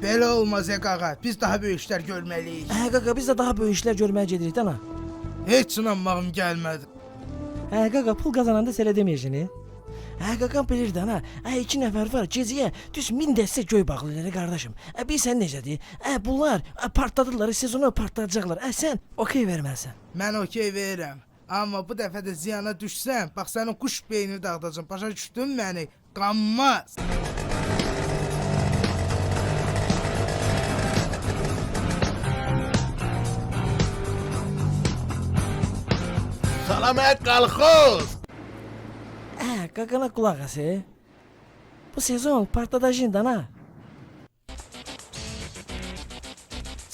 Belə olmaz qaqa. Biz daha böyük işlər görməliyik. Qaqa biz də daha böyük işlər görməyə gedirik ana. Heç inanmağım gəlmədi. Qaqa pul qazananda sən elə deməyəcəksən. Qaqam bilirdi ana. 2 nəfər var gecəyə düz 1000 dəstə göy bağlayır qardaşım. Bilsən necədir? Bunlar partladılar, sezonu partladacaqlar. Sən okey verməlisən. Mən okey verirəm. Amma bu dəfə də ziyana düşsəm, bax sənin quş beynini dağıdacağam. Başa düşdün məni? Qanmaz. Salamet kalkız. Qaqana qulaq as. Bu sezon partladacaqdı ana.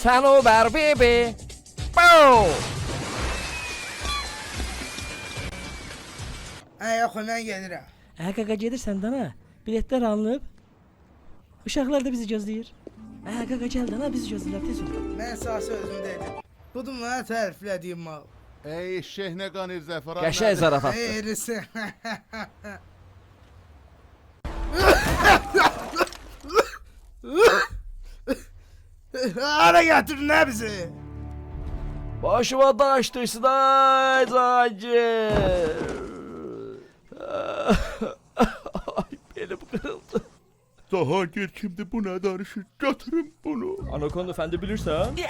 Sən o ber bebe. Pow! Yox, mən gedirəm. Qaqa gedirsən də ana. Biletlər alınıb. Uşaqlar da bizi gözləyir. Qaqa gəl də ana bizi gözləyirlər tez ol. Mən sağ sözümü dedim. Budur mənə təriflədiyim mal. Ey eşek ne kanır Zəfər. Qəşəng zarafat. Eyrisi. Ara getirin ne bizi? Başıma taş düşsün ay Zacir. Ay benim kırıldı. Cahangir kimdi bu ne danışır? Götürün bunu. Anakonda Efendi bilirsən?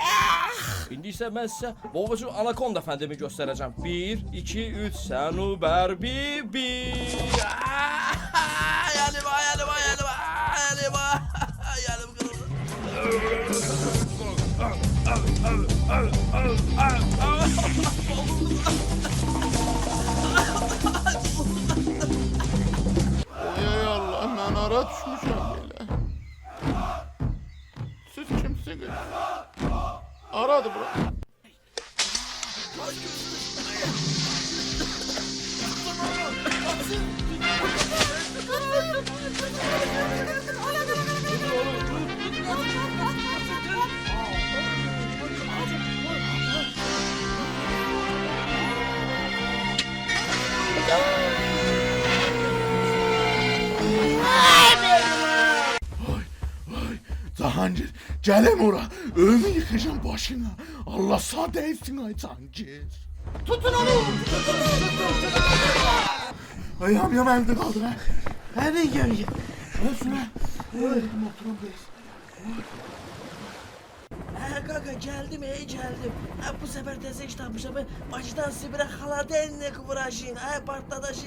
İndi isə mən sizə babacığım Anakonda Efendimi göstərəcəm. 1, 2, 3, Sənuber bibi. Yalim kırıldı. Ey Allah ben ara düşmüşüm böyle. Siz kimsiniz? Aradı bura. Cahangir gelem ora. Ölümü yıkacağım başına. Allah sağ değilsin ay Cahangir. Tutun onu. Ayağım ya evde kaldı ha. Hadi gel. Ölsün ha. Motorumdayız. Qaqa geldim geldim. Bu sefer desek tapmışam. Başdan Sibir'e xaladenle kıvıraşın. Partladacaq.